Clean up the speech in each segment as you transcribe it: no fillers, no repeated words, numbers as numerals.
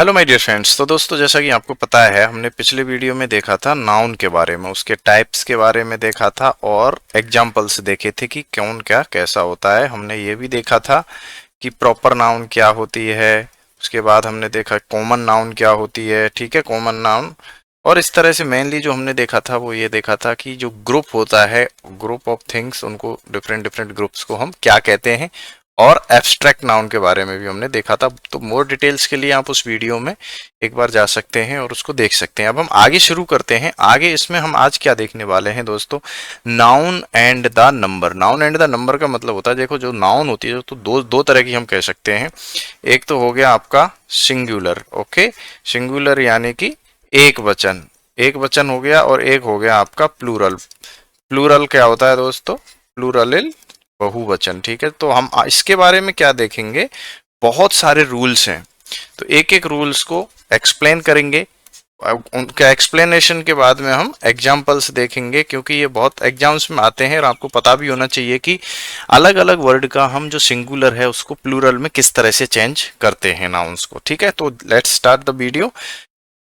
Hello my dear friends. तो दोस्तों, जैसा कि आपको पता है, हमने पिछले वीडियो में देखा था नाउन के बारे में, उसके टाइप्स के बारे में देखा था और एग्जांपल्स देखे थे कि कौन क्या कैसा होता है। हमने ये भी देखा था कि प्रॉपर नाउन क्या होती है। उसके बाद हमने देखा कॉमन नाउन क्या होती है, ठीक है, कॉमन नाउन। और इस तरह से मेनली जो हमने देखा था वो ये देखा था कि जो ग्रुप होता है, ग्रुप ऑफ थिंग्स, उनको डिफरेंट डिफरेंट ग्रुप्स को हम क्या कहते हैं। और एब्स्ट्रैक्ट नाउन के बारे में भी हमने देखा था। तो मोर डिटेल्स के लिए आप उस वीडियो में एक बार जा सकते हैं और उसको देख सकते हैं। अब हम आगे शुरू करते हैं। आगे इसमें हम आज क्या देखने वाले हैं दोस्तों, noun and the number. Noun and the number का मतलब होता है, देखो जो नाउन होती है तो दो दो तरह की हम कह सकते हैं। एक तो हो गया आपका सिंगुलर, ओके, सिंगुलर यानी कि एक वचन, एक वचन हो गया, और एक हो गया आपका प्लूरल। प्लूरल क्या होता है दोस्तों, प्लूरल बहुवचन, ठीक है। तो हम इसके बारे में क्या देखेंगे, बहुत सारे रूल्स हैं, तो एक एक रूल्स को एक्सप्लेन करेंगे। उनका एक्सप्लेनेशन के बाद में हम एग्जाम्पल्स देखेंगे, क्योंकि ये बहुत एग्जाम्स में आते हैं और आपको पता भी होना चाहिए कि अलग अलग वर्ड का हम जो सिंगुलर है उसको प्लूरल में किस तरह से चेंज करते हैं नाउन्स को, ठीक है। तो लेट्स स्टार्ट द वीडियो।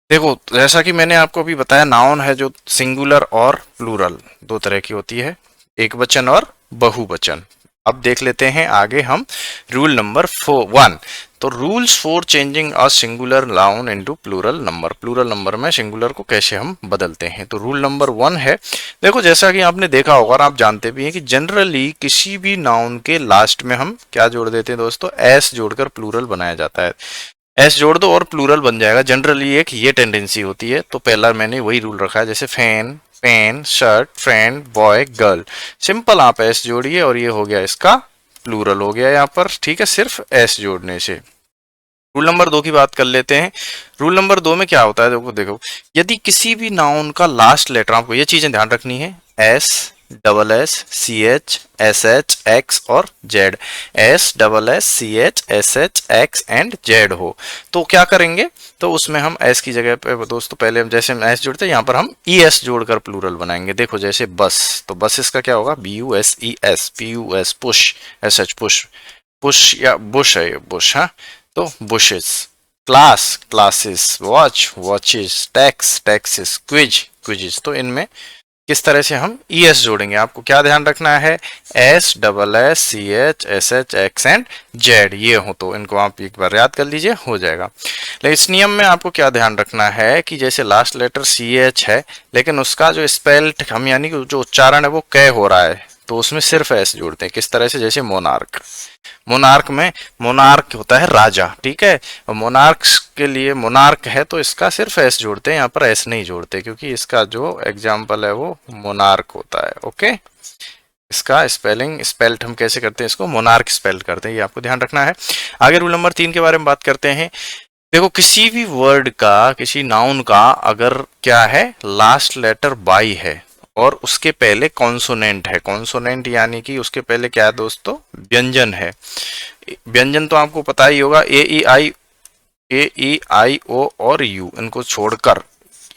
देखो, जैसा कि मैंने आपको अभी बताया, नाउन है जो सिंगुलर और प्लूरल दो तरह की होती है, एक वचन और बहुवचन। अब देख लेते हैं आगे हम रूल नंबर 1। तो rules for changing a singular noun into plural number. Plural number में सिंगुलर को कैसे हम बदलते हैं। तो रूल नंबर 1 है, देखो जैसा कि आपने देखा होगा और आप जानते भी हैं कि जनरली किसी भी नाउन के लास्ट में हम क्या जोड़ देते हैं दोस्तों, एस जोड़कर प्लूरल बनाया जाता है। एस जोड़ दो और प्लूरल बन जाएगा, जनरली एक ये टेंडेंसी होती है। तो पहला मैंने वही रूल रखा है, जैसे fan, pen, shirt, friend, boy, girl. Simple आप एस जोड़िए और ये हो गया इसका प्लूरल हो गया यहाँ पर, ठीक है, सिर्फ एस जोड़ने से। रूल नंबर 2 की बात कर लेते हैं। रूल नंबर 2 में क्या होता है, देखो देखो, यदि किसी भी नाउन का लास्ट लेटर, आपको ये चीजें ध्यान रखनी है, S, double S, C H, S H, X और Z, S double S, C H, S H, X and Z हो, तो क्या करेंगे, तो उसमें हम एस की जगह पे दोस्तों, पहले हम जैसे हम एस जोड़ते हैं, यहाँ पर हम ई एस जोड़कर प्लूरल बनाएंगे। देखो जैसे बस, तो बस इसका क्या होगा, B U S E S, P U S, push, S H, push, push या बुश है ये, बुश, हाँ, तो bushes. Class, classes, watch, watches, tax, taxes, quiz, quizzes. तो इनमें किस तरह से हम ई एस जोड़ेंगे, आपको क्या ध्यान रखना है, S double S, C H, S H, X and Z, ये हो, तो इनको आप एक बार याद कर लीजिए, हो जाएगा। लेकिन इस नियम में आपको क्या ध्यान रखना है कि जैसे लास्ट लेटर सी एच है, लेकिन उसका जो स्पेल हम यानी कि जो उच्चारण है वो कै हो रहा है, तो उसमें सिर्फ एस जोड़ते हैं। किस तरह से, जैसे मोनार्क, मोनार्क में मोनार्क होता है राजा, ठीक है, और मोनार्क्स के लिए मोनार्क है तो इसका सिर्फ एस जोड़ते हैं, यहाँ पर एस नहीं जोड़ते, क्योंकि इसका जो एग्जाम्पल है वो मोनार्क होता है, ओके। इसका स्पेलिंग, स्पेल्ट हम कैसे करते हैं, इसको मोनार्क स्पेल्ट करते हैं, ये आपको ध्यान रखना है। आगे रूल नंबर 3 के बारे में बात करते हैं। देखो, किसी भी वर्ड का, किसी नाउन का अगर क्या है, लास्ट लेटर बाई है और उसके पहले कॉन्सोनेंट है, कॉन्सोनेंट यानी कि उसके पहले क्या है दोस्तों, व्यंजन है। व्यंजन तो आपको पता ही होगा, ए ई आई ओ और यू, इनको छोड़कर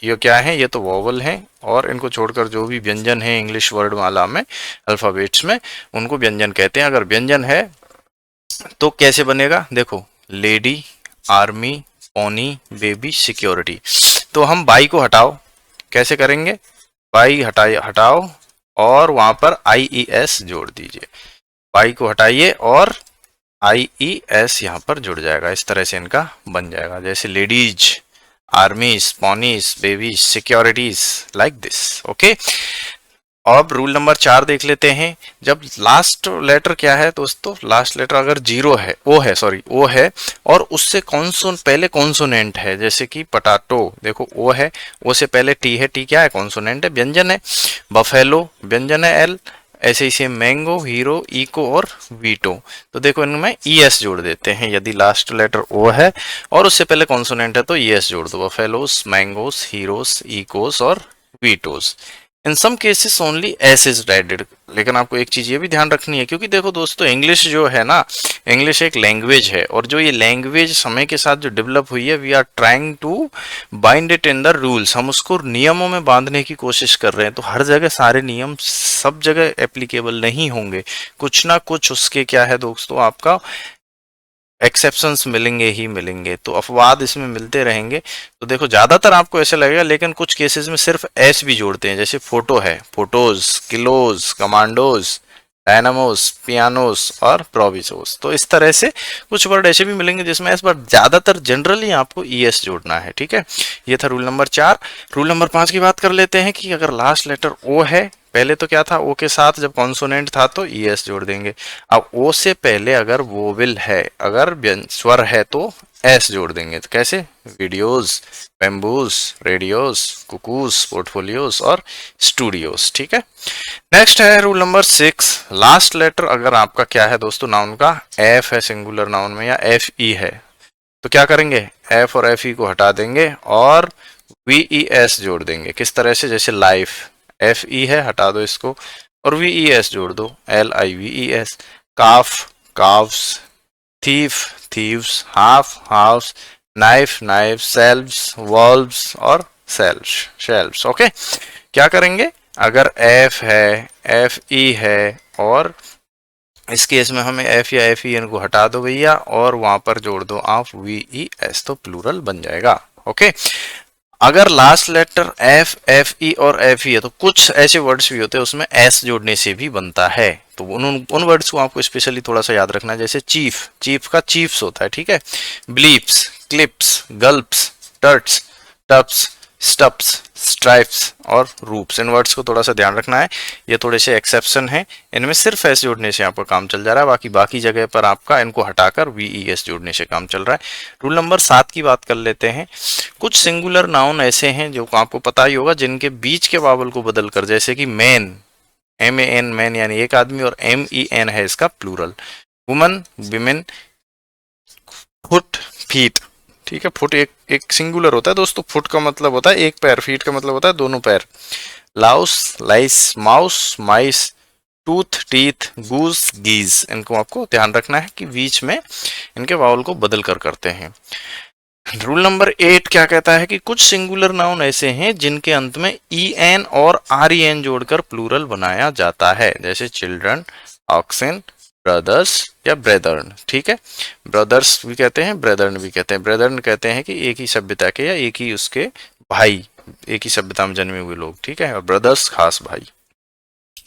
ये क्या है, ये तो वोवल है, और इनको छोड़कर जो भी व्यंजन है इंग्लिश वर्ड माला में, अल्फाबेट्स में, उनको व्यंजन कहते हैं। अगर व्यंजन है तो कैसे बनेगा, देखो, lady, army, pony, baby, security. तो हम बाई को हटाओ, कैसे करेंगे, बाई हटाओ और वहां पर आई ई एस जोड़ दीजिए, बाई को हटाइए और आई ई एस यहाँ पर जुड़ जाएगा, इस तरह से इनका बन जाएगा, जैसे ladies, आर्मीज, ponies, babies, securities, like this, okay. अब रूल नंबर 4 देख लेते हैं। जब लास्ट लेटर क्या है दोस्तों, लास्ट लेटर अगर जीरो है, ओ है, सॉरी ओ है, और उससे पहले कॉन्सोनेंट है, जैसे कि पटाटो, देखो ओ है, ओ से पहले टी है, टी क्या है, कॉन्सोनेंट है, व्यंजन है। बफेलो, व्यंजन है, एल। ऐसे ही से मैंगो, हीरो, इको और वीटो, तो देखो इनमें ई एस जोड़ देते हैं, यदि लास्ट लेटर ओ है और उससे पहले कॉन्सोनेंट है तो ई एस जोड़ दो, बफेलोस, मैंगोस, हीरोस, इकोस और vetoes. In some cases only S is added. लेकिन आपको एक चीज ये भी ध्यान रखनी है, क्योंकि देखो दोस्तों, इंग्लिश जो है ना, इंग्लिश एक लैंग्वेज है, और जो ये लैंग्वेज समय के साथ जो डेवलप हुई है, we are trying to bind it in the rules, हम उसको नियमों में बांधने की कोशिश कर रहे हैं। तो हर जगह सारे नियम सब जगह एप्लीकेबल नहीं होंगे, कुछ ना कुछ उसके क्या है दोस्तों, आपका एक्सेप्शंस मिलेंगे ही मिलेंगे, तो अपवाद इसमें मिलते रहेंगे। तो देखो ज्यादातर आपको ऐसे लगेगा, लेकिन कुछ केसेस में सिर्फ एस भी जोड़ते हैं, जैसे फोटो है, फोटोज, किलोज, कमांडोज, डायनामोस, पियानोस और प्रोविसोस। तो इस तरह से कुछ वर्ड ऐसे भी मिलेंगे जिसमें एस, बट ज्यादातर जनरली आपको ई एस जोड़ना है। ठीक है, ये था रूल नंबर 4। रूल नंबर 5 की बात कर लेते हैं कि अगर लास्ट लेटर ओ है, पहले तो क्या था, ओ के साथ जब कॉन्सोनेंट था तो ई एस जोड़ देंगे। अब ओ से पहले अगर वोवेल है, अगर स्वर है, तो एस जोड़ देंगे। तो कैसे, वीडियोस, बेम्बूज, रेडियोस, कुकूस, पोर्टफोलियोस और स्टूडियोस। ठीक है, नेक्स्ट है रूल नंबर 6। लास्ट लेटर अगर आपका क्या है दोस्तों, नाउन का एफ है सिंगुलर नाउन में, या एफ ई है, तो क्या करेंगे, एफ और एफ ई को हटा देंगे और वी ई एस जोड़ देंगे। किस तरह से, जैसे लाइफ, एफ ई है, हटा दो इसको और वी ई एस जोड़ दो, L I V E S. Calf, calfs, thief, thieves, half, halfs, knife, knife, selves, wolves और सेल्व्स, शेल्व्स। ओके, क्या करेंगे, अगर एफ है, एफ ई है, और इस केस में हमें एफ या एफ ई एन को हटा दो भैया और वहां पर जोड़ दो आप वी ई एस, तो प्लूरल बन जाएगा। ओके, अगर last letter F, F E और एफ ई है, तो कुछ ऐसे वर्ड्स भी होते हैं उसमें एस जोड़ने से भी बनता है। तो उन वर्ड्स को आपको स्पेशली थोड़ा सा याद रखना है, जैसे चीफ, चीफ का चीफ्स होता है। ठीक है, ब्लीप्स, क्लिप्स, गल्प्स, टर्ट्स, टप्स, स्टप्स, स्ट्राइप्स और रूप्स, इन वर्ड्स को थोड़ा सा ध्यान रखना है। ये थोड़े से एक्सेप्शन है, इनमें सिर्फ एस जोड़ने से आपका काम चल जा रहा है, बाकी जगह पर आपका इनको हटाकर वी ई एस जोड़ने से काम चल रहा है। रूल नंबर 7 की बात कर लेते हैं। कुछ सिंगुलर नाउन ऐसे हैं जो आपको पता ही होगा, जिनके बीच के वावल को बदल कर, जैसे कि man, M A N, man यानी एक आदमी, और एम ई एन है इसका plural. Woman, women, foot, feet. ठीक है, फुट एक सिंगुलर होता है दोस्तों, फुट का मतलब होता है एक पैर, फीट का मतलब होता है दोनों पैर। लाउस, लाइस, माउस, माइस, टूथ, टीथ, गूस, गीज, इनको आपको ध्यान रखना है कि बीच में इनके वावल को बदल कर करते हैं। रूल नंबर 8 क्या कहता है कि कुछ सिंगुलर नाउन ऐसे हैं जिनके अंत में ई एन और आर ई एन जोड़कर प्लूरल बनाया जाता है, जैसे चिल्ड्रन, ऑक्सन, ब्रदर्स या ब्रेदर्न। ठीक है, ब्रदर्स भी कहते हैं, ब्रेदर्न भी कहते हैं। ब्रेदर्न कहते हैं कि एक ही सभ्यता के या एक ही उसके भाई, एक ही सभ्यता में जन्मे हुए लोग। ठीक है, और ब्रदर्स खास भाई,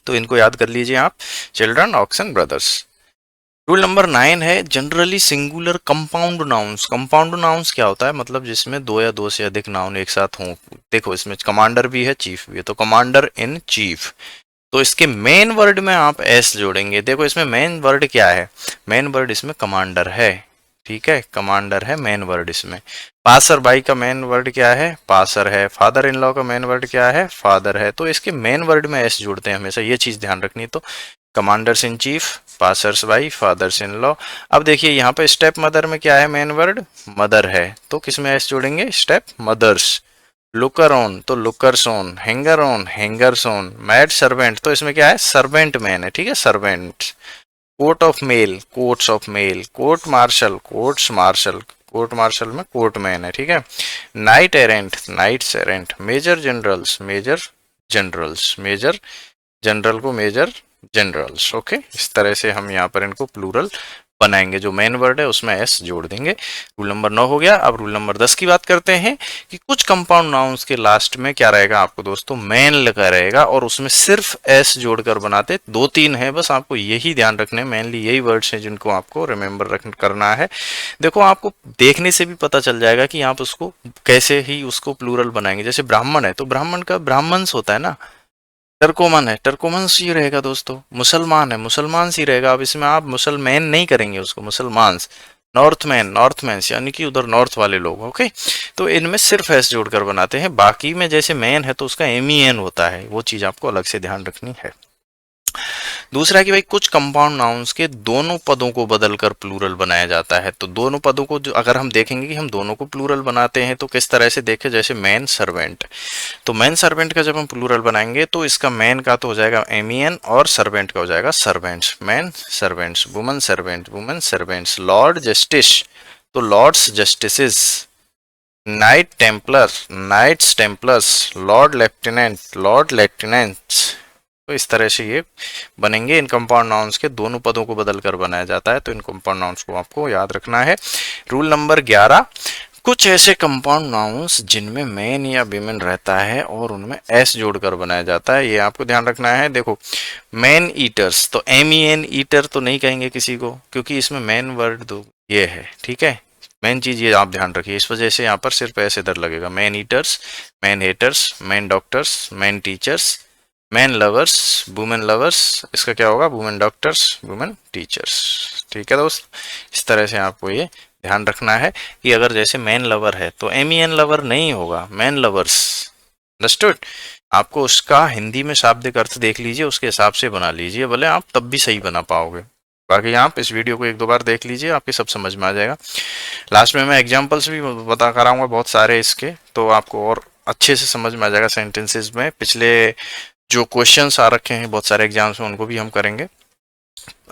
तो इनको याद कर लीजिए आप, children, oxen, brothers. Rule number 9 है generally singular compound nouns. Compound nouns क्या होता है, मतलब जिसमें दो या दो से अधिक नाउन एक साथ हों। देखो इसमें कमांडर भी है, चीफ भी है, तो कमांडर इन चीफ, तो इसके मेन वर्ड में आप एस जोड़ेंगे। देखो इसमें मेन वर्ड क्या है, मेन वर्ड इसमें कमांडर है। ठीक है, कमांडर है मेन वर्ड इसमें। पासर बाई का मेन वर्ड क्या है, पासर है। फादर इन लॉ का मेन वर्ड क्या है, फादर है। तो इसके मेन वर्ड में एस जोड़ते हैं हमेशा, ये चीज ध्यान रखनी। तो commanders in chief, passers by, fathers in law. अब देखिए यहाँ पे स्टेप मदर में क्या है, मेन वर्ड मदर है, तो किसमें एस जोड़ेंगे, स्टेप मदर्स। लुकर ऑन तो lookers on, hanger on, hangers on. Maid servant, तो इसमें क्या है, सर्वेंट मैन है। ठीक है, servant. Coat of mail, coats of mail. Court martial, courts martial. Court martial में कोर्ट मैन है। ठीक है, knight errant, knights errant. Major generals, major generals. Major general को मेजर जनरल्स। ओके, इस तरह से हम यहाँ पर इनको प्लूरल बनाएंगे, जो मेन वर्ड है उसमें एस जोड़ देंगे। रूल नंबर 9 हो गया। अब रूल नंबर 10 की बात करते हैं कि कुछ कंपाउंड नाउन्स के लास्ट में क्या रहेगा आपको दोस्तों, मैन लगा रहेगा, और उसमें सिर्फ एस जोड़कर बनाते। 2-3 है बस, आपको यही ध्यान रखने, मेनली यही वर्ड्स हैं जिनको आपको रिमेंबर करना है। देखो आपको देखने से भी पता चल जाएगा कि आप उसको कैसे ही उसको प्लूरल बनाएंगे। जैसे ब्राह्मण है, तो ब्राह्मण का ब्राह्मण्स होता है ना। टर्कोमन है, टर्कोमन्स ही रहेगा दोस्तों। मुसलमान है, मुसलमान ही रहेगा। अब इसमें आप मुसलमान नहीं करेंगे उसको, मुसलमान्स। नॉर्थमैन, नॉर्थमैन्स यानी कि उधर नॉर्थ वाले लोग। ओके, तो इनमें सिर्फ एस जोड़कर बनाते हैं। बाकी में जैसे मैन है तो उसका एम ई एन होता है, वो चीज आपको अलग से ध्यान रखनी है। दूसरा कि भाई कुछ कंपाउंड नाउन्स के दोनों पदों को बदलकर प्लूरल बनाया जाता है। तो दोनों पदों को जो अगर हम देखेंगे कि हम दोनों को प्लूरल बनाते हैं तो किस तरह से देखें, जैसे मैन सर्वेंट। तो मैन सर्वेंट का जब हम प्लूरल बनाएंगे तो इसका मैन का तो हो जाएगा एम ई एन, और सर्वेंट का हो जाएगा servants. Man servants, woman servant, women servants. Lord justice तो lords justices. Knight templar, knights templars. Lord lieutenant, lord lieutenants. तो इस तरह से ये बनेंगे। इन कंपाउंड नाउन्स के दोनों पदों को बदल कर बनाया जाता है, तो इन कंपाउंड नाउन्स को आपको याद रखना है। रूल नंबर 11, कुछ ऐसे कंपाउंड नाउन्स जिनमें मैन या विमेन रहता है और उनमें एस जोड़कर बनाया जाता है, ये आपको ध्यान रखना है। देखो मैन ईटर्स, तो MEN ईटर तो नहीं कहेंगे किसी को, क्योंकि इसमें मैन वर्ड दो ये है, ठीक है। मेन चीज ये आप ध्यान रखिए, इस वजह से यहाँ पर सिर्फ ऐसे इधर लगेगा। Man eaters, man haters, man doctors, man teachers, man lovers, women lovers, इसका क्या होगा, वुमेन डॉक्टर्स, वुमेन टीचर्स। ठीक है दोस्त, इस तरह से आपको ये ध्यान रखना है कि अगर जैसे मैन लवर है तो MEN लवर नहीं होगा, मैन लवर्स। अंडरस्टूड। आपको उसका हिंदी में शाब्दिक अर्थ देख लीजिए, उसके हिसाब से बना लीजिए, भले आप तब भी सही बना पाओगे। बाकी आप इस वीडियो को 1-2 बार देख लीजिए, आपके सब समझ में आ जाएगा। लास्ट में मैं एग्जांपल्स भी बता कराऊंगा बहुत सारे इसके, तो आपको और अच्छे से समझ में आ जाएगा सेंटेंसेस में। पिछले जो क्वेश्चंस आ रखे हैं बहुत सारे एग्जाम्स में, उनको भी हम करेंगे।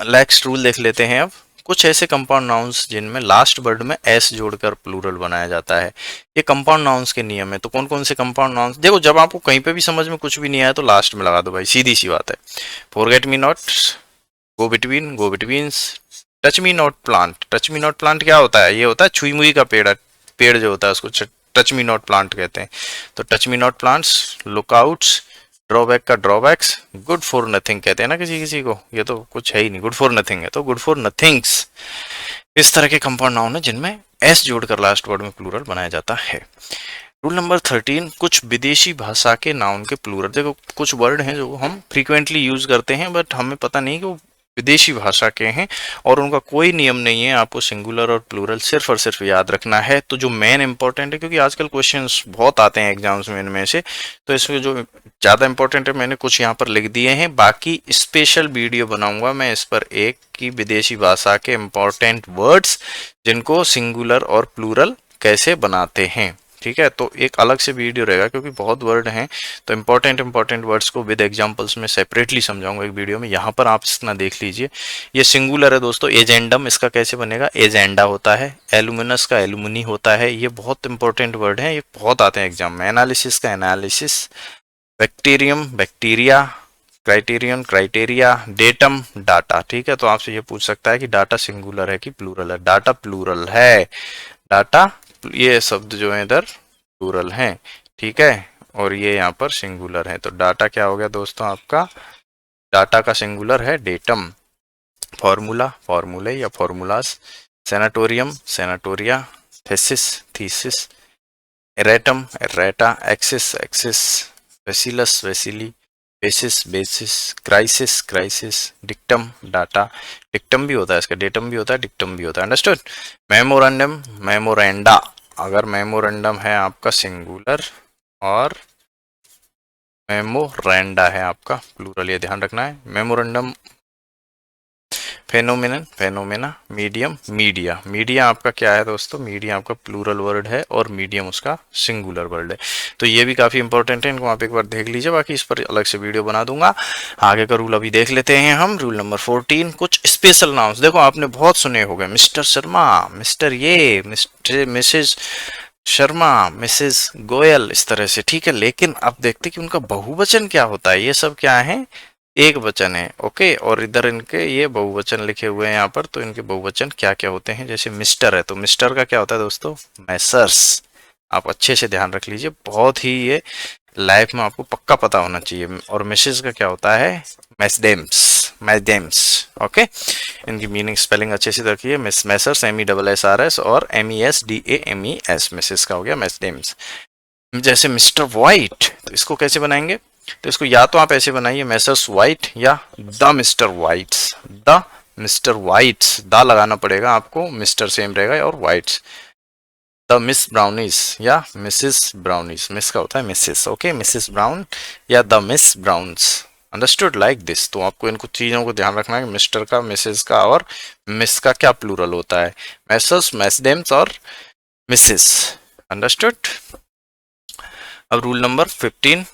नेक्स्ट रूल देख लेते हैं अब। कुछ ऐसे कंपाउंड नाउन्स जिनमें लास्ट वर्ड में एस जोड़कर प्लूरल बनाया जाता है, ये कंपाउंड नाउन्स के नियम है। तो कौन कौन से कंपाउंड नाउन्स, देखो जब आपको कहीं पे भी समझ में कुछ भी नहीं आया तो लास्ट में लगा दो भाई, सीधी सी बात है। Forget me not, go between, go betweens, touch me not plant. Touch me not plant क्या होता है, ये होता है छुई मुई का पेड़, पेड़ जो होता है उसको टच मी नॉट प्लांट कहते हैं। तो touch me not plants, lookouts, drawback का ड्रॉबैक्स, गुड फॉर नथिंग कहते हैं ना किसी किसी को, ये तो कुछ है ही नहीं, गुड फॉर नथिंग है तो गुड फॉर नथिंग्स। इस तरह के कंपाउंड नाउन है जिनमें एस जोड़कर लास्ट वर्ड में प्लूरल बनाया जाता है। रूल नंबर 13, कुछ विदेशी भाषा के नाउन के प्लूरल। देखो कुछ वर्ड हैं जो हम फ्रीक्वेंटली यूज करते हैं बट हमें पता नहीं कि वो विदेशी भाषा के हैं और उनका कोई नियम नहीं है, आपको सिंगुलर और प्लूरल सिर्फ और सिर्फ याद रखना है। तो जो मेन इंपॉर्टेंट है, क्योंकि आजकल क्वेश्चंस बहुत आते हैं एग्जाम्स में इनमें से, तो इसमें जो ज़्यादा इंपॉर्टेंट है मैंने कुछ यहाँ पर लिख दिए हैं। बाकी स्पेशल वीडियो बनाऊंगा मैं इस पर एक की विदेशी भाषा के इंपॉर्टेंट वर्ड्स जिनको सिंगुलर और प्लूरल कैसे बनाते हैं। ठीक है, तो एक अलग से वीडियो रहेगा क्योंकि बहुत वर्ड हैं, तो इंपॉर्टेंट वर्ड्स को विद एग्जांपल्स में सेपरेटली समझाऊंगा एक वीडियो में। यहाँ पर आप इतना देख लीजिए, ये सिंगुलर है दोस्तों, एजेंडम, इसका कैसे बनेगा, एजेंडा होता है। एलुमिनस का एलुमिनी होता है, ये बहुत इंपॉर्टेंट वर्ड है, ये बहुत आते हैं एग्जाम में। एनालिसिस का analysis, bacterium bacteria, criterion criteria, datum data. ठीक है, तो आपसे ये पूछ सकता है कि डाटा सिंगुलर है कि प्लूरल है। डाटा प्लूरल है, डाटा ये शब्द जो है इधर प्लूरल हैं, ठीक है, और ये यहाँ पर सिंगुलर है। तो डाटा क्या हो गया दोस्तों आपका, डाटा का सिंगुलर है डेटम। फॉर्मूला, फॉर्मूले या formulas, sanatorium sanatoria, thesis thesis, erratum errata, axis axis, bacillus bacilli, basis basis, crisis crisis, dictum data. Dictum भी होता है इसका, डेटम भी होता है, डिक्टम भी होता है। अंडरस्टूड। मेमोरेंडम मेमोरेंडा, अगर मेमोरेंडम है आपका सिंगुलर और मेमोरेंडा है आपका प्लूरल, ये ध्यान रखना है। Memorandum, phenomenon phenomena, medium media. Media आपका क्या है दोस्तों, मीडिया आपका प्लूरल वर्ड है और मीडियम उसका सिंगुलर वर्ड है। तो ये भी काफी इंपॉर्टेंट है, इनको आप एक बार देख लीजिए, बाकी इस पर अलग से वीडियो बना दूंगा। आगे का रूल अभी देख लेते हैं हम। रूल नंबर 14, कुछ स्पेशल नाउन्स। देखो आपने बहुत सुने होंगे, मिस्टर शर्मा, मिस्टर ये, Mr Mrs Sharma, Mrs Goyal, इस तरह से। ठीक है, लेकिन अब देखते कि उनका बहुवचन क्या होता है। ये सब क्या है, एक वचन है, ओके, और इधर इनके ये बहुवचन लिखे हुए हैं यहाँ पर, तो इनके बहुवचन क्या क्या होते हैं। जैसे मिस्टर है तो मिस्टर का क्या होता है दोस्तों, मैसर्स। आप अच्छे से ध्यान रख लीजिए, बहुत ही ये लाइफ में आपको पक्का पता होना चाहिए। और मिसेस का क्या होता है, मैसडेम्स मैसडेम्स, ओके। इनकी मीनिंग स्पेलिंग अच्छे से रखिए, मैसर्स MESSRS और MESDAMES, मिसेस का हो गया मैसडेम्स। जैसे मिस्टर वाइट, तो इसको कैसे बनाएंगे, तो इसको या तो आप ऐसे बनाइए मैसर्स वाइट या the Mr Whites, the Mr Whites, the लगाना पड़ेगा आपको, मिस्टर सेम रहेगा और वाइट्स। द मिस ब्राउनीस या मिसेस ब्राउनीस, मिस का होता है मिसेस, ओके, मिसेस ब्राउन या the Miss Browns. Understood, like this. तो आपको इन कुछ चीजों को ध्यान रखना है कि मिस्टर का, मिसेस का और मिस का क्या प्लूरल होता है, मैसर्स, मैसडेम्स और मिसेस। अंडरस्टूड। अब रूल नंबर 15,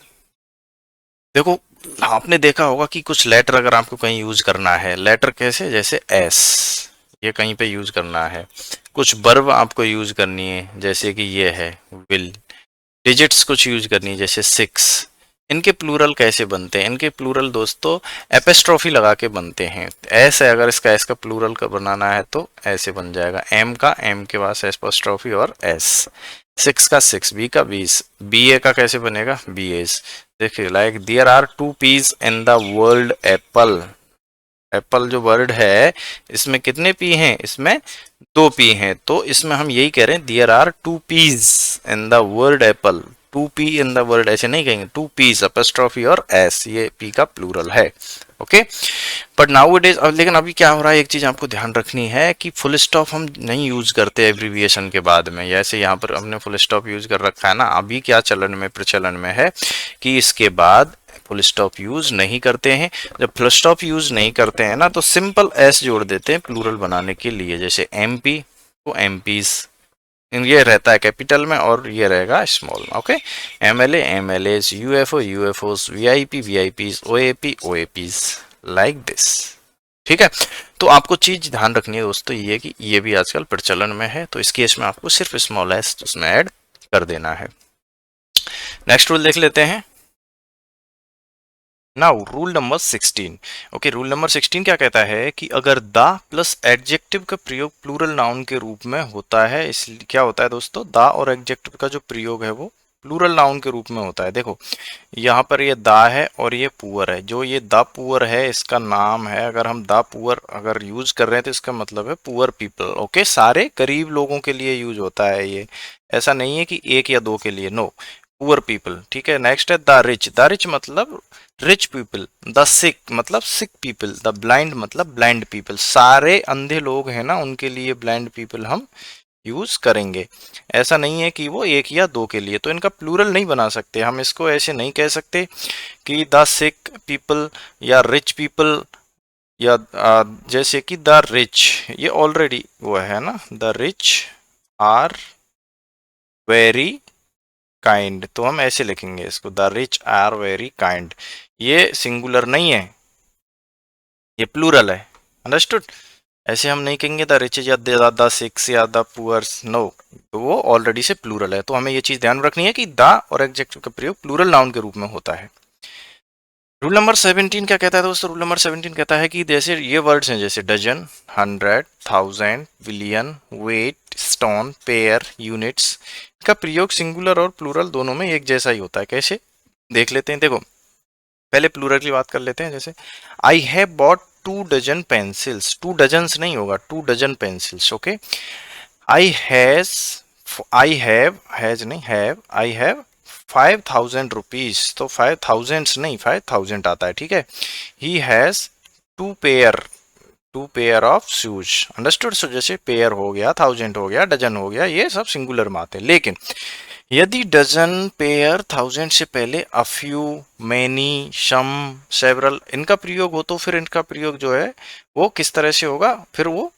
देखो आपने देखा होगा कि कुछ लेटर अगर आपको कहीं यूज करना है, लेटर कैसे, जैसे एस, ये कहीं पे यूज करना है। कुछ वर्ब आपको यूज करनी है, जैसे कि ये है विल। डिजिट्स कुछ यूज करनी है, जैसे 6, इनके प्लूरल कैसे बनते हैं? इनके प्लूरल दोस्तों एपिस्ट्रोफी लगा के बनते हैं। ऐसे अगर इसका एस का प्लूरल का बनाना है तो ऐसे बन जाएगा, एम का एम के पास एपिस्ट्रोफी और एस, सिक्स का सिक्स, बी का बीस, बी ए का कैसे बनेगा बी एस। देखिए like there are two P's in the world apple. Apple जो वर्ड है इसमें कितने पी हैं? इसमें दो पी हैं, तो इसमें हम यही कह रहे हैं there are two P's in the word apple. Two P in the word ऐसे नहीं कहेंगे, टू पीस अपस्ट्रॉफी और एस, ये पी का प्लूरल है। Okay, but now it is, लेकिन अभी क्या हो रहा है, एक चीज आपको ध्यान रखनी है कि फुल स्टॉप हम नहीं यूज करते एब्रीविएशन के बाद में। जैसे यहाँ पर हमने फुल स्टॉप यूज कर रखा है ना, अभी क्या चलन में प्रचलन में है कि इसके बाद फुल स्टॉप यूज नहीं करते हैं। जब फुल स्टॉप यूज नहीं करते हैं ना तो सिंपल एस जोड़ देते हैं प्लूरल बनाने के लिए। जैसे एमपी तो एमपीज, ये रहता है कैपिटल में और ये रहेगा small. Okay, MLA MLAs, UFO UFOs, VIP VIPs, OAP OAPs, like this. ठीक है, तो आपको चीज ध्यान रखनी है दोस्तों ये कि ये भी आजकल प्रचलन में है, तो इस केस में आपको सिर्फ स्मॉल एस उसमें ऐड कर देना है। नेक्स्ट रूल देख लेते हैं। Now rule number 16। Okay, rule number 16 क्या कहता है कि अगर द प्लस एडजेक्टिव का प्रयोग प्लूरल नाउन के रूप में होता है, इसलिए क्या होता है दोस्तों, द और एडजेक्टिव का जो प्रयोग है वो प्लूरल नाउन के रूप में होता है। देखो यहाँ पर ये द है और ये पुअर है, जो ये द पुअर है इसका नाम है, अगर हम द पुअर अगर यूज कर रहे हैं तो इसका मतलब है पुअर पीपल। ओके, सारे गरीब लोगों के लिए यूज होता है ये, ऐसा नहीं है कि एक या दो के लिए, नो, पुअर पीपल। ठीक है, नेक्स्ट है द रिच। द रिच मतलब रिच पीपल, द सिक मतलब सिक पीपल, द ब्लाइंड मतलब ब्लाइंड पीपल, सारे अंधे लोग हैं ना उनके लिए ब्लाइंड पीपल हम यूज करेंगे। ऐसा नहीं है कि वो एक या दो के लिए, तो इनका प्लूरल नहीं बना सकते हम, इसको ऐसे नहीं कह सकते कि द सिक पीपल या रिच पीपल, या जैसे कि द रिच, ये ऑलरेडी वो है ना, the rich are very kind, तो हम ऐसे लिखेंगे इसको, the rich are very kind. ये सिंगुलर नहीं है, ये प्लूरल है, अंडरस्टूड। ऐसे हम नहीं कहेंगे द रिच या द सिक्स या द पुअर्स, नो, तो वो ऑलरेडी से प्लूरल है, तो हमें ये चीज ध्यान रखनी है कि द और एडजेक्टिव का प्रयोग प्लूरल नाउन के रूप में होता है। रूल नंबर 17 क्या कहता है दोस्तों? रूल नंबर 17 कहता है कि जैसे ये वर्ड्स हैं जैसे dozen, 100, 1000, billion, weight, stone, pair, units, का प्रयोग सिंगुलर और प्लूरल दोनों में एक जैसा ही होता है। कैसे देख लेते हैं, देखो पहले प्लूरल की बात कर लेते हैं। जैसे I have bought 2 dozen pencils, 2 dozens नहीं होगा, 2 dozen pencils. Okay, I has नहीं हैव, आई हैव 5000 रुपीज, तो 5000 नहीं 5000 आता है। ठीक है, he has 2 pair of shoes, understood. So जैसे पेयर हो गया, 1000 हो गया, डजन हो गया, ये सब सिंगुलर में आते हैं। लेकिन यदि डजन, पेयर, 1000 से पहले a few, many, some, several इनका प्रयोग हो तो फिर इनका प्रयोग जो है वो किस तरह से होगा, फिर वो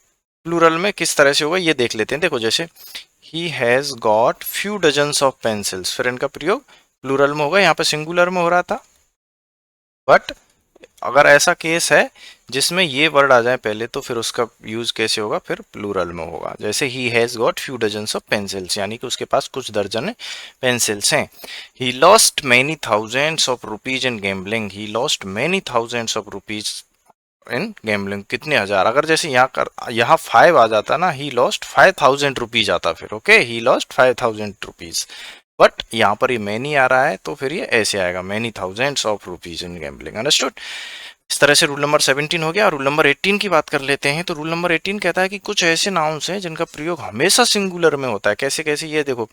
प्लूरल में किस तरह से होगा ये देख लेते हैं। देखो जैसे he has got few dozens of pencils, फिर इनका प्रयोग प्लूरल में होगा, यहाँ पे सिंगुलर में हो रहा था। बट अगर ऐसा केस है जिसमें ये वर्ड आ जाए पहले तो फिर उसका यूज कैसे होगा, फिर प्लूरल में होगा। जैसे he has got few dozens of pencils, यानी कि उसके पास कुछ दर्जन पेंसिल्स हैं। He lost many thousands of rupees in gambling, he lost many thousands of rupees in gambling, कितने हजार। अगर जैसे यहाँ 5 आ जाता ना, ही लॉस्ट 5000 रुपीज आता फिर। Okay, he lost 5000 rupees, but यहाँ पर ये मैनी आ रहा है तो फिर ये ऐसे आएगा, many thousands of rupees in gambling, understood. इस तरह से रूल नंबर 17 हो गया। रूल नंबर 18 की बात कर लेते हैं। तो रूल नंबर 18 कहता है कि कुछ ऐसे नाउन्स हैं जिनका प्रयोग हमेशा सिंगुलर में होता है। कैसे कैसे, ये देखो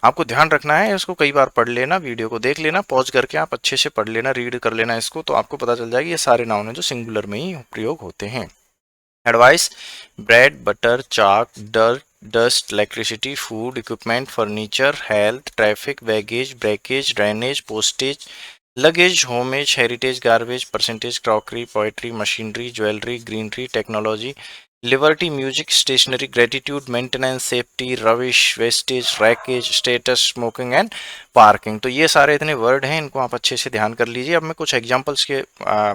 आपको ध्यान रखना है, इसको कई बार पढ़ लेना, वीडियो को देख लेना, पॉज करके आप अच्छे से पढ़ लेना, रीड कर लेना इसको, तो आपको पता चल जाएगा ये सारे नाउन हैं जो सिंगुलर में ही प्रयोग होते हैं। Advice, bread, butter, chalk, dust, electricity, food, equipment, furniture, health, traffic, baggage, breakage, drainage, postage, luggage, homage, heritage, garbage, percentage, crockery, poetry, machinery, jewellery, greenery, technology, liberty, music, stationery, gratitude, maintenance, safety, rubbish, wastage, wreckage, status, smoking and parking. तो ये सारे इतने word हैं, इनको आप अच्छे से ध्यान कर लीजिए। अब मैं कुछ एग्जांपल्स के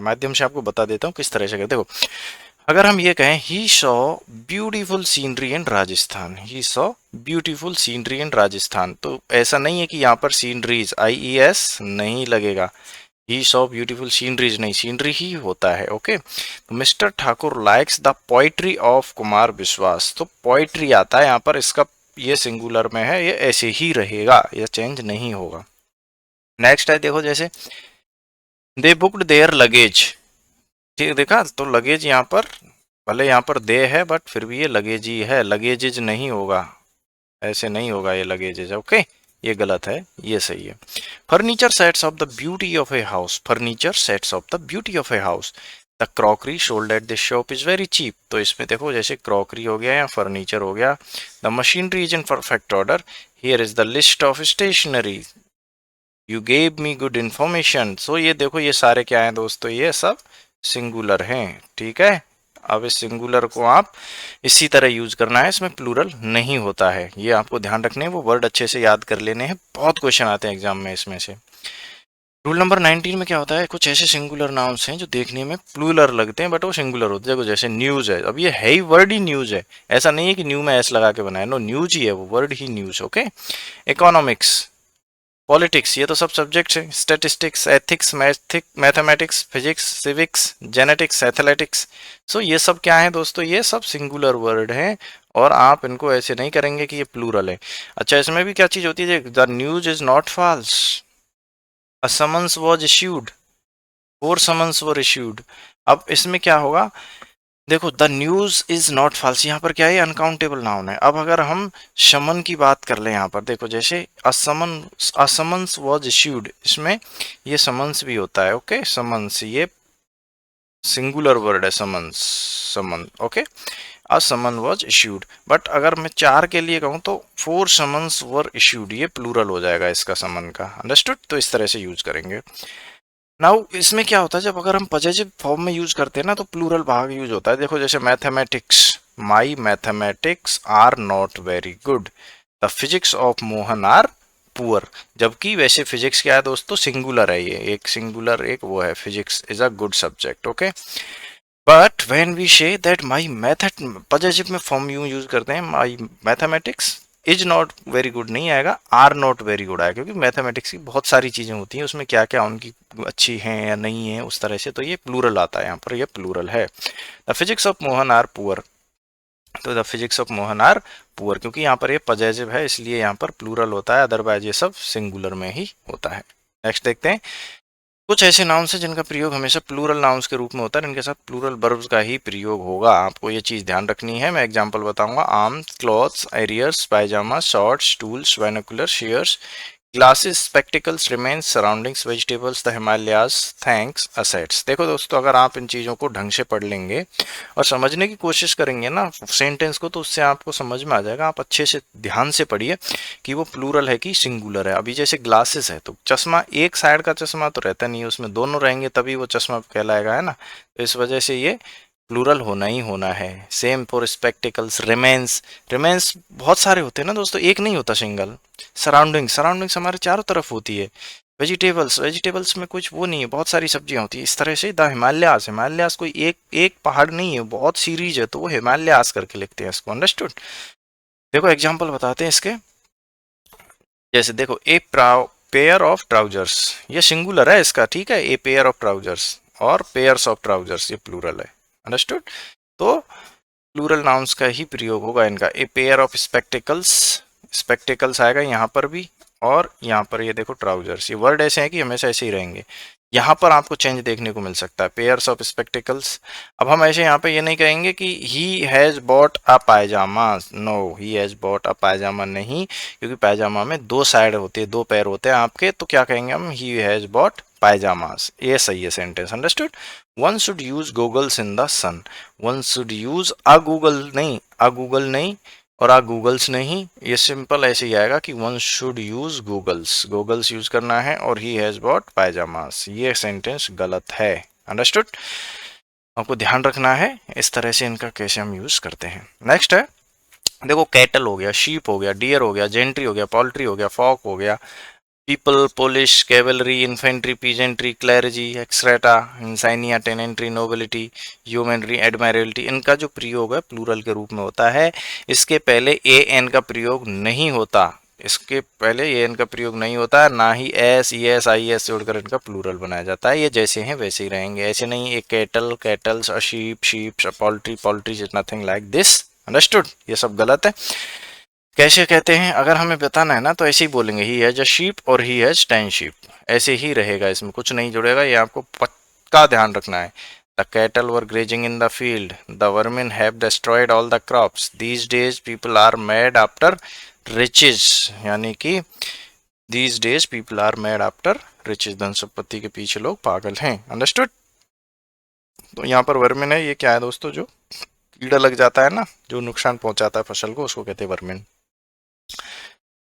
माध्यम से आपको बता देता हूँ किस तरह से। देखो अगर हम ये कहें he saw beautiful scenery in Rajasthan, he saw beautiful scenery in Rajasthan, तो ऐसा नहीं है कि यहाँ पर सीनरीज IES नहीं लगेगा, ही सॉ ब्यूटीफुल सीनरीज नहीं, सीनरी ही होता है। ओके, तो mister Thakur likes the poetry of Kumar विश्वास, तो पोइट्री आता है यहाँ पर, इसका ये सिंगुलर में है, ये ऐसे ही रहेगा, ये चेंज नहीं होगा। नेक्स्ट है देखो, जैसे दे बुक्ड देयर लगेज, ठीक देखा, तो लगेज यहाँ पर भले यहाँ पर दे है बट फिर भी ये लगेज ही है, लगेजेज नहीं होगा, ऐसे नहीं होगा ये लगेजेज। ओके, ये गलत है, ये सही है। Furniture sets off the beauty of a house, furniture sets off the beauty of a house, the crockery sold at this shop is very cheap, तो इसमें देखो जैसे क्रॉकरी हो गया या फर्नीचर हो गया। The machinery is in perfect order, here is the list of stationery, you gave me good information, so ये देखो ये सारे क्या हैं दोस्तों, ये सब सिंगुलर हैं, ठीक है। अब इस सिंगुलर को आप इसी तरह यूज करना है, इसमें प्लूरल नहीं होता है, ये आपको ध्यान रखने हैं, वो वर्ड अच्छे से याद कर लेने हैं, बहुत क्वेश्चन आते हैं एग्जाम में इसमें से। रूल नंबर 19 में क्या होता है, कुछ ऐसे सिंगुलर नाउन्स हैं जो देखने में प्लूरल लगते हैं बट वो सिंगुलर होते हैं, देखो जैसे न्यूज है, अब ये है ही वर्ड ही न्यूज है, ऐसा नहीं है कि न्यू में एस लगा के बनाया, नो न्यूज ही है वो, वर्ड ही न्यूज। ओके, इकोनॉमिक्स, पॉलिटिक्स, ये तो सब सब्जेक्ट्स हैं, statistics, ethics, mathematics, physics, civics, genetics, athletics, so ये सब क्या है दोस्तों, ये सब सिंगुलर वर्ड हैं और आप इनको ऐसे नहीं करेंगे कि ये प्लूरल है। अच्छा, इसमें भी क्या चीज होती है, the news is not false, a summons was issued, 4 summons were issued, अब इसमें क्या होगा, देखो the news is not false, यहाँ पर क्या है, अनकाउंटेबल नाउन है। अब अगर हम शमन की बात कर ले, यहाँ पर देखो जैसे असमन्स वॉज इश्यूड, इसमें ये समन्स भी होता है। ओके, समन्स ये सिंगुलर वर्ड है, summons, summon. Okay, a summon was issued, but अगर मैं 4 के लिए कहूँ तो 4 समन्स वर इश्यूड, ये प्लूरल हो जाएगा इसका समन का, अंडरस्टूड, तो इस तरह से यूज करेंगे। नाउ इसमें क्या होता है, जब अगर हम पॉजिटिव फॉर्म में यूज करते हैं ना तो प्लूरल भाग यूज होता है, देखो जैसे mathematics, my mathematics are not very good, the physics of Mohan are poor, जबकि वैसे फिजिक्स क्या है दोस्तों, सिंगुलर है, ये एक सिंगुलर एक वो है, physics is a good subject. Okay, but when we say that my math, positive में फॉर्म यूज करते हैं, my mathematics is not very good नहीं आएगा, आर नॉट वेरी गुड आएगा, क्योंकि मैथमेटिक्स की बहुत सारी चीजें होती हैं, उसमें क्या क्या उनकी अच्छी हैं या नहीं है उस तरह से, तो ये प्लूरल आता है, यहाँ पर ये प्लूरल है। The physics of Mohan are poor, तो the physics of Mohan are poor, क्योंकि यहाँ पर ये पॉजिटिव है इसलिए यहाँ पर प्लूरल होता है, अदरवाइज ये सब सिंगुलर में ही होता है। नेक्स्ट देखते हैं, कुछ ऐसे नाउन्स हैं जिनका प्रयोग हमेशा प्लूरल नाउन्स के रूप में होता है, इनके साथ प्लूरल वर्ब्स का ही प्रयोग होगा, आपको ये चीज ध्यान रखनी है। मैं एग्जांपल बताऊंगा, arms, clothes, arrears, pyjama, shorts, tools, binocular, shares, glasses, spectacles, remains, surroundings, vegetables, the Himalayas, thanks, assets. देखो दोस्तों, अगर आप इन चीज़ों को ढंग से पढ़ लेंगे और समझने की कोशिश करेंगे ना सेंटेंस को, तो उससे आपको समझ में आ जाएगा। आप अच्छे से ध्यान से पढ़िए कि वो प्लूरल है कि सिंगुलर है। अभी जैसे ग्लासेस है तो चश्मा, एक साइड का चश्मा तो रहता नहीं है, उसमें दोनों रहेंगे तभी वो चश्मा कहलाएगा, है ना, तो इस वजह से ये प्लूरल होना ही होना है। Same for spectacles, remains, remains बहुत सारे होते हैं ना दोस्तों, एक नहीं होता सिंगल। सराउंडिंग्स, सराउंडिंग्स हमारे चारों तरफ होती है। वेजिटेबल्स, वेजिटेबल्स में कुछ वो नहीं है, बहुत सारी सब्जियां होती है, इस तरह से। द हिमालयास, हिमालयास कोई एक एक पहाड़ नहीं है, बहुत सीरीज है, तो वो हिमालयास करके लिखते हैं इसको, अंडरस्टूड। देखो एग्जांपल बताते हैं इसके, जैसे देखो ए पेयर ऑफ ट्राउजर्स, ये सिंगुलर है इसका, ठीक है, ए पेयर ऑफ ट्राउजर्स, और पेयर्स ऑफ ट्राउजर्स ये प्लूरल है, अंडरस्टूड। तो प्लूरल नाउन्स का ही प्रयोग होगा इनका। A pair of spectacles, spectacles आएगा यहाँ पर भी, और यहाँ पर ये देखो ट्राउजर्स, ये वर्ड ऐसे हैं कि हमेशा ऐसे ही रहेंगे। यहाँ पर आपको चेंज देखने को मिल सकता है, पेयर्स ऑफ स्पेक्टिकल्स। अब हम ऐसे यहाँ पे ये नहीं कहेंगे कि he has bought a pyjama, no, he has bought a pyjama नहीं, क्योंकि पायजामा में 2 साइड होती है, 2 पैर होते हैं आपके, तो क्या कहेंगे हम, ही हैज बॉट पायजामास, ये सही है sentence, understood. One should use goggles in the sun, one should use a goggle नहीं, अ गूगल नहीं और आ गूगल्स नहीं, ये सिंपल ऐसे ही आएगा कि one should use goggles, goggles use करना है, और ही हैज बॉट पायजामास, ये सेंटेंस गलत है, अंडरस्टूड। आपको ध्यान रखना है इस तरह से इनका कैसे हम यूज करते हैं। नेक्स्ट है, देखो कैटल हो गया, शीप हो गया, डियर हो गया, जेंट्री हो गया, पोल्ट्री हो गया, फॉक हो गया, people, police, cavalry, infantry, peasantry, clergy, excreta, insignia, tenantry, nobility, humanity, admiralty, इनका जो प्रयोग है प्लूरल के रूप में होता है। इसके पहले ए एन का प्रयोग नहीं होता, इसके पहले ए एन का प्रयोग नहीं होता है, ना ही S, E S, I S जोड़कर इनका प्लूरल बनाया जाता है। ये जैसे हैं वैसे ही रहेंगे, ऐसे नहीं एक cattle, cattles, a sheep, sheeps, a poultry, poultries, is nothing like this. Understood? ये सब गलत है। कैसे कहते हैं, अगर हमें बताना है ना तो ऐसे ही बोलेंगे, ही हैज अ शीप और ही हैज 10 शीप, ऐसे ही रहेगा, इसमें कुछ नहीं जुड़ेगा, ये आपको पक्का ध्यान रखना है। The cattle were grazing in the field, the vermin have destroyed all the crops, these days people are mad after riches, यानी कि these days people are mad after riches, धन संपत्ति के पीछे लोग पागल हैं। अंडरस्टूड? तो यहाँ पर वर्मिन है, ये क्या है दोस्तों, जो कीड़ा लग जाता है ना, जो नुकसान पहुंचाता है फसल को, उसको कहते हैं वर्मिन।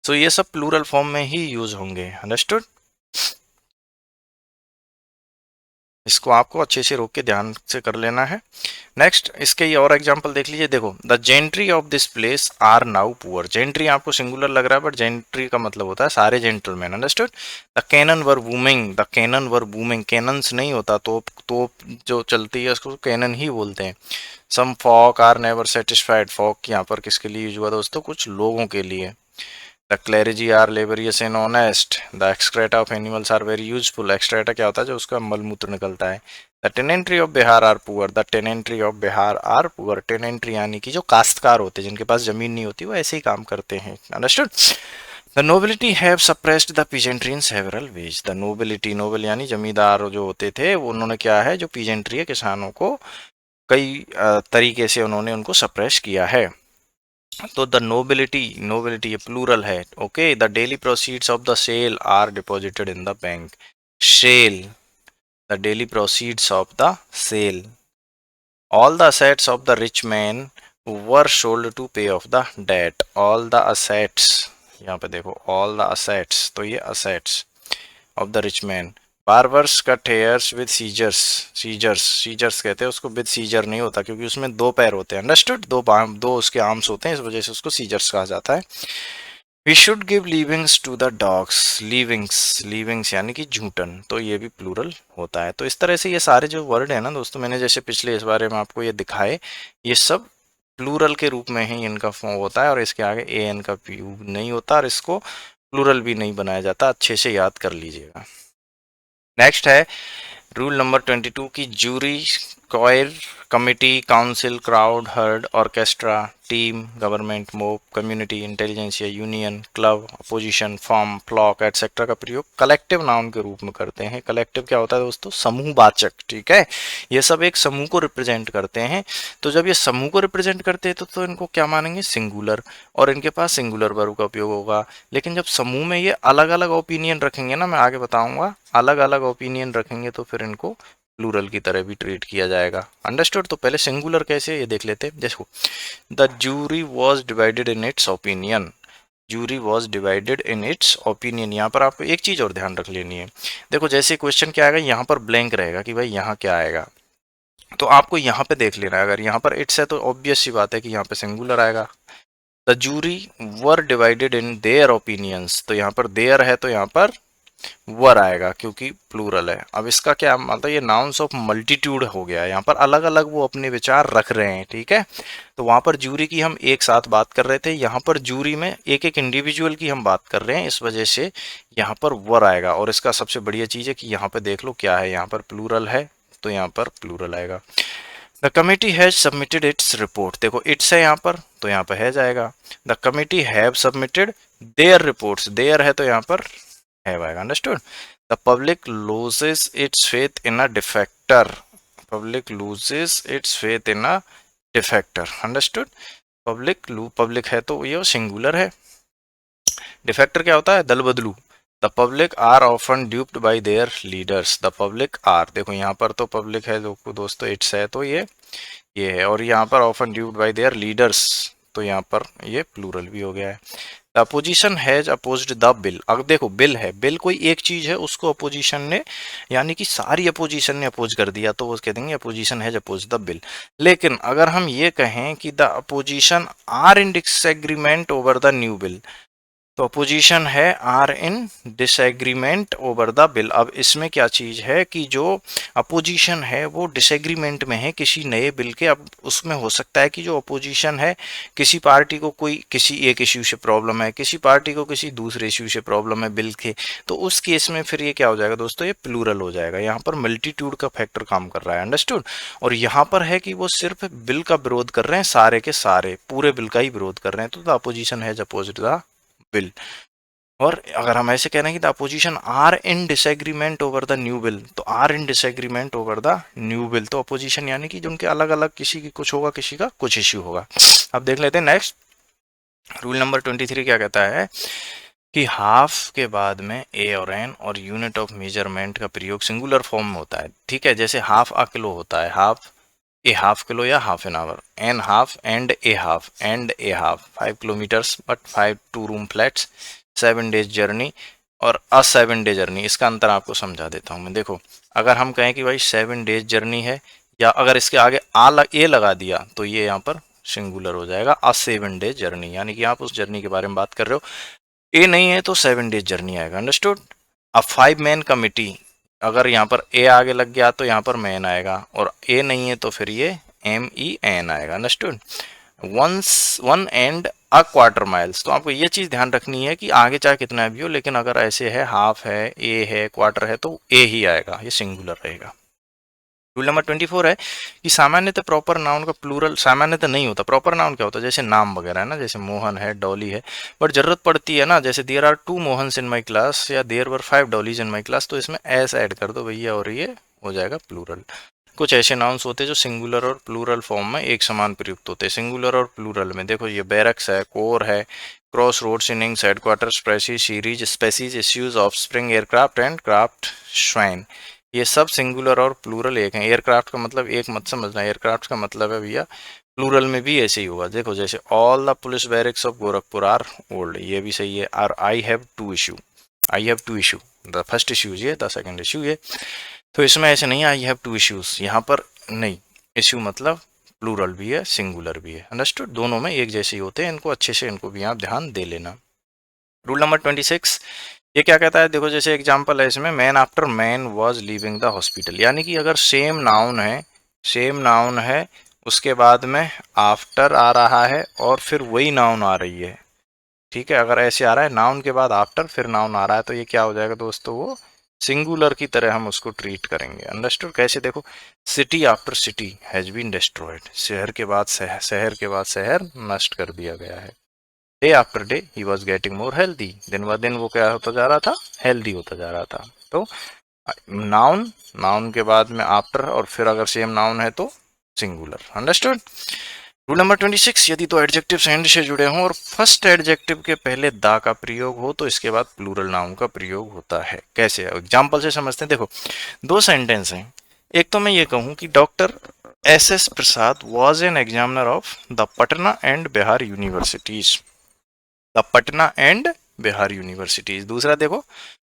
तो ये सब प्लूरल फॉर्म में ही यूज होंगे। अंडरस्टूड? इसको आपको अच्छे से रोक के ध्यान से कर लेना है। नेक्स्ट इसके ये और एग्जांपल देख लीजिए। देखो, the gentry of this place are now poor. Gentry आपको सिंगुलर लग रहा है, बट जेंट्री का मतलब होता है सारे gentlemen. Understood? The cannon were booming, the cannon were booming, cannons नहीं होता, तोप जो चलती है उसको कैनन ही बोलते हैं। Some folk are never satisfied, folk यहाँ पर किसके लिए यूज हुआ दोस्तों, कुछ लोगों के लिए। The clergy are laborious and honest, the excreta of animals are very useful. Excreta क्या होता है, जो उसका मलमूत्र निकलता है। The tenantry of Bihar are poor, the tenantry of Bihar are poor. Tenantry यानी कि जो काश्तकार होते हैं, जिनके पास जमीन नहीं होती, वो ऐसे ही काम करते हैं। Understood? The nobility have suppressed the peasantry in several ways. The nobility, noble यानी जमींदार जो होते थे, वो उन्होंने क्या है, जो पीजेंट्री है, किसानों को कई तरीके से उन्होंने उनको सप्रेस किया है। तो द नोबिलिटी, नोबिलिटी ये प्लूरल है। Okay, the daily proceeds of the sale are deposited in the bank. Sale, the daily proceeds of the sale. All the assets of the rich man were sold to pay off the debt. All the assets, यहाँ पे देखो, all the assets, तो ये assets of the rich man. Barbers cut hairs with scissors, scissors, scissors कहते हैं उसको, with scissor नहीं होता क्योंकि उसमें दो पैर होते हैं। अंडरस्टूड? दो उसके आर्म्स होते हैं, इस वजह से उसको सीजर्स कहा जाता है। We should give leavings to the dogs. Leavings, leavings यानी कि झूठन, तो ये भी प्लूरल होता है। तो इस तरह से ये सारे जो वर्ड है ना दोस्तों, मैंने जैसे पिछले इस बारे में आपको ये दिखाए, ये सब प्लूरल के रूप में ही इनका फॉर्म होता है, और इसके आगे ए एन का प्रयोग नहीं होता, और इसको प्लूरल भी नहीं बनाया जाता। अच्छे से याद कर लीजिएगा। नेक्स्ट है रूल नंबर 22 की jury, choir, committee, council, crowd, herd, orchestra, team, government, mob, community, intelligentsia, union, club, opposition, form, flock etcetera का प्रयोग कलेक्टिव नाउन के रूप में करते हैं। कलेक्टिव क्या होता है दोस्तों, समूहवाचक। ठीक है, ये सब एक समूह को रिप्रेजेंट करते हैं। तो जब ये समूह को रिप्रेजेंट करते हैं तो इनको क्या मानेंगे, सिंगुलर, और इनके पास सिंगुलर वर्ब का उपयोग होगा। लेकिन जब समूह में ये अलग अलग ओपिनियन रखेंगे ना, मैं आगे बताऊंगा, अलग अलग ओपिनियन रखेंगे तो फिर इनको प्लूरल की तरह भी ट्रीट किया जाएगा। अंडरस्टूड? तो पहले सिंगुलर कैसे ये देख लेते हैं। जैसे the jury was divided in its opinion. Jury was divided in its opinion, यहाँ पर आपको एक चीज और ध्यान रख लेनी है। देखो, जैसे क्वेश्चन क्या आएगा, यहाँ पर ब्लैंक रहेगा कि भाई यहाँ क्या आएगा, तो आपको यहाँ पे देख लेना है। अगर यहाँ पर इट्स है तो ऑब्वियस सी बात है कि यहाँ पे सिंगुलर आएगा। The jury were divided in their opinions, तो यहाँ पर देयर है तो यहाँ पर वर आएगा क्योंकि प्लूरल है। अब इसका क्या मतलब, ये नाउन्स ऑफ मल्टीट्यूड हो गया है, यहाँ पर अलग अलग वो अपने विचार रख रहे हैं। ठीक है, तो वहां पर जूरी की हम एक साथ बात कर रहे थे, यहाँ पर जूरी में एक एक इंडिविजुअल की हम बात कर रहे हैं, इस वजह से यहाँ पर वर आएगा। और इसका सबसे बढ़िया चीज है कि यहाँ पे देख लो क्या है, यहाँ पर प्लूरल है तो यहाँ पर प्लूरल आएगा। The committee has submitted its report, देखो इट्स है यहाँ पर तो यहाँ पर है जाएगा। The committee have submitted their reports, their है तो यहाँ पर है आएगा। Understood? The public loses its faith in a defector, public loses its faith in a defector. Understood? Public है तो ये सिंगुलर है। डिफेक्टर क्या होता है, दल बदलू। The public are often duped by their leaders, the public are, देखो यहाँ पर तो पब्लिक है दोस्तों, इट्स है तो ये है, और यहाँ पर often duped by their leaders, तो यहाँ पर ये प्लूरल भी हो गया है। The opposition has opposed the bill, अब देखो बिल है, बिल कोई एक चीज है, उसको अपोजिशन ने, यानी कि सारी अपोजिशन ने अपोज कर दिया तो वो कह देंगे opposition has oppose the bill. लेकिन अगर हम ये कहें कि the opposition are in disagreement over the new bill, तो अपोजिशन है are in disagreement over the bill. अब इसमें क्या चीज है कि जो अपोजिशन है वो डिसएग्रीमेंट में है किसी नए बिल के। अब उसमें हो सकता है कि जो अपोजिशन है किसी पार्टी को कोई किसी एक इश्यू से प्रॉब्लम है, किसी पार्टी को किसी दूसरे इश्यू से प्रॉब्लम है बिल के, तो उस केस में फिर ये क्या हो जाएगा दोस्तों, ये प्लूरल हो जाएगा। यहाँ पर मल्टीट्यूड का फैक्टर काम कर रहा है, अंडरस्टूड। और यहाँ पर है कि वो सिर्फ बिल का विरोध कर रहे हैं, सारे के सारे पूरे बिल का ही विरोध कर रहे हैं, तो the opposition has opposed the bill. और अगर हम ऐसे कह रहे हैं कि the opposition are in disagreement over the new bill, तो are in disagreement over the new bill, तो अपोजिशन यानी कि जो उनके अलग अलग, किसी की कुछ होगा, किसी का कुछ इश्यू होगा। अब देख लेते हैं नेक्स्ट रूल नंबर 23 क्या कहता है कि हाफ के बाद में ए और एन और यूनिट ऑफ मेजरमेंट का प्रयोग सिंगुलर फॉर्म में होता है। ठीक है, जैसे हाफ अ किलो होता है, हाफ किलो या half an hour, an half and a half and a half 5 kilometres but 5 2 room flats 7 days journey और अ 7 डे जर्नी। इसका अंतर आपको समझा देता हूँ मैं। देखो, अगर हम कहें कि भाई 7 डेज जर्नी है, या अगर इसके आगे ए लगा दिया तो ये यहाँ पर सिंगुलर हो जाएगा, अ 7 डेज जर्नी, यानी कि आप उस जर्नी के बारे में बात कर रहे हो। ए नहीं है तो 7 डेज जर्नी आएगा, अंडरस्टूड। अब 5 मैन कमिटी, अगर यहाँ पर ए आगे लग गया तो यहाँ पर मैन आएगा, और ए नहीं है तो फिर ये MEN आएगा, अंडरस्टूड। वंस 1.25 माइल्स, तो आपको ये चीज ध्यान रखनी है कि आगे चाहे कितना भी हो, लेकिन अगर ऐसे है, हाफ है, ए है, क्वार्टर है, तो ए ही आएगा, ये सिंगुलर रहेगा। रूल नंबर 24 है कि सामान्यतः प्रॉपर नाउन का प्लूरल सामान्यतः नहीं होता। प्रॉपर नाउन क्या होता है, जैसे नाम वगैरह है ना, जैसे मोहन है, डॉली है, बट जरूरत पड़ती है ना, जैसे there are 2 Mohans in my class या there were 5 Dollys in my class, तो इसमें एस ऐड कर दो भैया और ये हो जाएगा प्लूरल। कुछ ऐसे नाउन्स होते हैं जो सिंगुलर और प्लूरल फॉर्म में एक समान प्रयुक्त होते हैं। सिंगुलर और प्लूरल में देखो, ये बैरक्स है, कोर है, crossroads, innings, headquarter, species, series, species, issues, offspring, aircraft and craft swine, ये सब सिंगुलर और प्लूरल एक हैं। एयरक्राफ्ट का मतलब एक मत समझना, एयरक्राफ्ट का मतलब है भैया प्लूरल में भी ऐसे ही होगा। देखो, जैसे all the police barracks of Gorakhpur are old, ये भी सही है। और I have two issue, I have two issue, the first issue ये, द सेकंड इशू ये। तो इसमें ऐसे नहीं आई हैव टू इश्यूज, यहाँ पर नहीं, इश्यू मतलब प्लूरल भी है, सिंगुलर भी है, अंडरस्टूड। दोनों में एक जैसे ही होते हैं, इनको अच्छे से, इनको भी आप ध्यान दे लेना। रूल नंबर 26 ये क्या कहता है, देखो जैसे एग्जांपल है इसमें, man after man was leaving the hospital, यानी कि अगर सेम नाउन है, सेम नाउन है, उसके बाद में आफ्टर आ रहा है और फिर वही नाउन आ रही है, ठीक है, अगर ऐसे आ रहा है नाउन के बाद आफ्टर फिर नाउन आ रहा है, तो ये क्या हो जाएगा दोस्तों, वो सिंगुलर की तरह हम उसको ट्रीट करेंगे, अंडरस्टूड। कैसे, देखो, city after city has been destroyed, शहर के बाद शहर, शहर के बाद शहर नष्ट कर दिया गया है। Day after day he was getting more healthy, दिन ब दिन वो क्या होता जा रहा था, हेल्दी होता जा रहा था। तो नाउन, नाउन के बाद में आफ्टर और फिर अगर सेम नाउन है तो सिंगुलर, अंडरस्टूड। रूल नंबर 26 यदि तो एडजेक्टिव एंड से जुड़े हों और फर्स्ट एडजेक्टिव के पहले दा का प्रयोग हो तो इसके बाद प्लूरल नाउन का प्रयोग होता है। कैसे, एग्जाम्पल से समझते हैं। देखो, 2 सेंटेंस हैं। एक तो मैं ये कहूं कि doctor SS Prasad was an examiner of the Patna and Bihar universities, the Patna and Bihar universities. दूसरा देखो,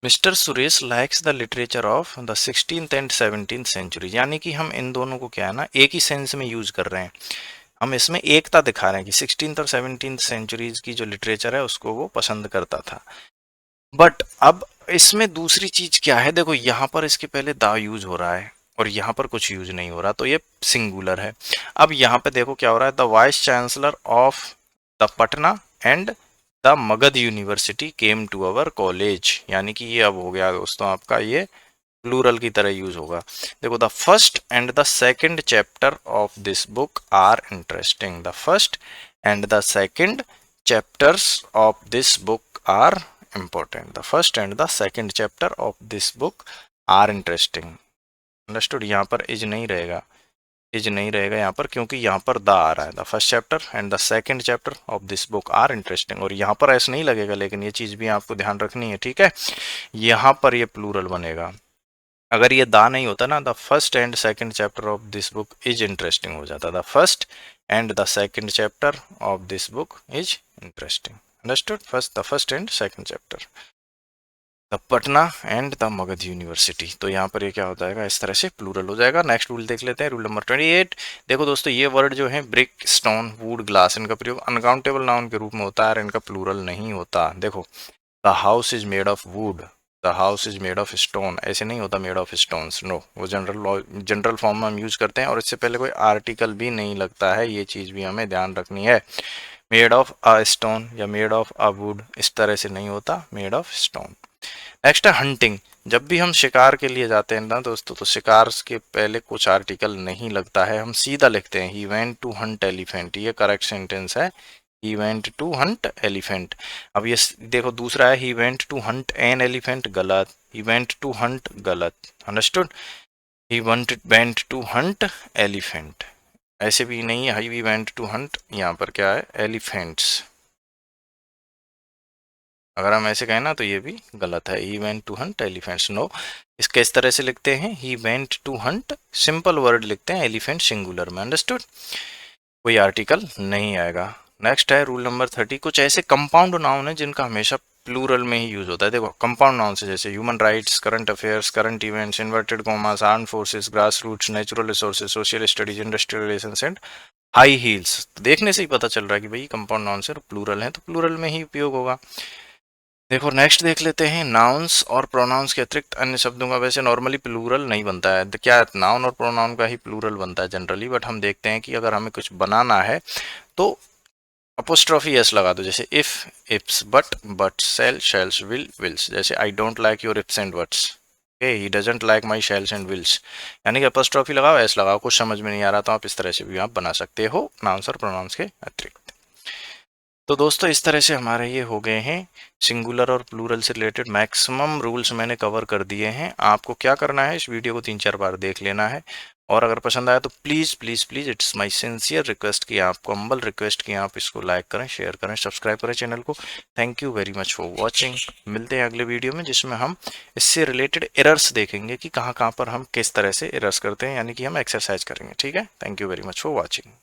Mr Suresh likes the literature of the 16th and 17th century, यानी कि हम इन दोनों को क्या है ना, एक ही सेंस में यूज कर रहे हैं। हम इसमें एकता दिखा रहे हैं कि 16th और 17th सेंचुरीज की जो लिटरेचर है उसको वो पसंद करता था। बट अब इसमें दूसरी चीज क्या है, देखो यहाँ पर इसके पहले द यूज हो रहा है और यहाँ पर कुछ यूज नहीं हो रहा, तो ये सिंगुलर है। अब यहाँ पे देखो क्या हो रहा है, the vice chancellor of the Patna and the Magadh university came to our college, यानी कि ये अब हो गया दोस्तों आपका, ये प्लूरल की तरह यूज होगा। देखो, the first and the second chapter of this book are interesting, the first and the second chapters of this book are important, the first and the second chapter of this book are interesting, understood। यहाँ पर is नहीं रहेगा, is नहीं रहेगा यहाँ पर, क्योंकि यहाँ पर द आ रहा है। The first chapter and the second chapter of this book are interesting, और यहाँ पर ऐसा नहीं लगेगा, लेकिन ये चीज भी आपको ध्यान रखनी है, ठीक है। यहाँ पर ये प्लूरल बनेगा, अगर ये दा नहीं होता ना, the first and second chapter of this book is interesting हो जाता, the first and the second chapter of this book is interesting, understood. First, the first and second chapter. The Patna and the Magadh university. तो यहाँ पर ये क्या हो जाएगा, इस तरह से प्लूरल हो जाएगा। नेक्स्ट रूल देख लेते हैं, रूल नंबर 28। देखो दोस्तों, ये वर्ड जो है ब्रिक, स्टोन, वुड, ग्लास, इनका प्रयोग अनकाउंटेबल नाउन के रूप में होता है और इनका प्लूरल नहीं होता। देखो, the house is made of would, the house is made of stone, ऐसे नहीं होता मेड ऑफ स्टोन्स, नो, वो जनरल फॉर्म में हम यूज करते हैं और इससे पहले कोई आर्टिकल भी नहीं लगता है, ये चीज भी हमें ध्यान रखनी है। मेड ऑफ अ स्टोन या मेड ऑफ अ वुड इस तरह से नहीं होता, मेड ऑफ स्टोन। नेक्स्ट है हंटिंग। जब भी हम शिकार के लिए जाते हैं ना दोस्तों, तो शिकार के पहले कुछ आर्टिकल नहीं लगता है, हम सीधा लिखते हैं he went to hunt elephant, ये करेक्ट सेंटेंस है, he went to hunt elephant. अब ये देखो दूसरा है he went to hunt an elephant, गलत, ही वेंट टू हंट, गलत, understood. He went to hunt elephant, ऐसे भी नहीं है, ही वेंट टू हंट, यहाँ पर क्या है, एलिफेंट्स। अगर हम ऐसे कहें ना तो ये भी गलत है, he went to hunt elephants, no. इसके इस तरह से लिखते हैं, he went to hunt, simple word लिखते हैं, एलिफेंट सिंगुलर में, अंडरस्टूड, कोई आर्टिकल नहीं आएगा। नेक्स्ट है रूल नंबर 30। कुछ ऐसे कंपाउंड नाउन है जिनका हमेशा प्लूरल में ही यूज होता है। देखो कंपाउंड नाउन से जैसे human rights, current affairs, current events, inverted commas, arm forces, grass roots, natural resources, social studies, industrial relations and high heels. देखने से ही पता चल रहा है कि भाई कंपाउंड नाउन से प्लूरल है तो प्लूरल में ही उपयोग होगा। देखो नेक्स्ट देख लेते हैं, नाउन्स और प्रोनाउंस के अतिरिक्त अन्य शब्दों का वैसे नॉर्मली प्लूरल नहीं बनता है, क्या नाउन और प्रोनाउन का ही प्लूरल बनता है जनरली, बट हम देखते हैं कि अगर हमें कुछ बनाना है तो अपोस्ट्रोफी एस लगा दो, जैसे if, ifs, but, shall, shalls, wills, जैसे I don't like your ifs and buts, okay, he doesn't like my shalls and wills, यानी कि अपोस्ट्रोफी लगाओ, एस लगाओ, कुछ समझ में नहीं आ रहा तो आप इस तरह से भी आप बना सकते हो नाउन्स और प्रोनाउंस के अतिरिक्त। तो दोस्तों इस तरह से हमारे ये हो गए हैं सिंगुलर और प्लूरल से रिलेटेड मैक्सिमम रूल्स मैंने कवर कर दिए हैं। आपको क्या करना है, इस वीडियो को 3-4 बार देख लेना है और अगर पसंद आया तो please please please, it's my sincere request कि आपको हम्बल रिक्वेस्ट कि आप इसको लाइक करें, शेयर करें, सब्सक्राइब करें चैनल को। Thank you very much for watching. मिलते हैं अगले वीडियो में जिसमें हम इससे रिलेटेड एरर्स देखेंगे कि कहाँ कहाँ पर हम किस तरह से एरर्स करते हैं, यानी कि हम एक्सरसाइज करेंगे। ठीक है, thank you very much for watching.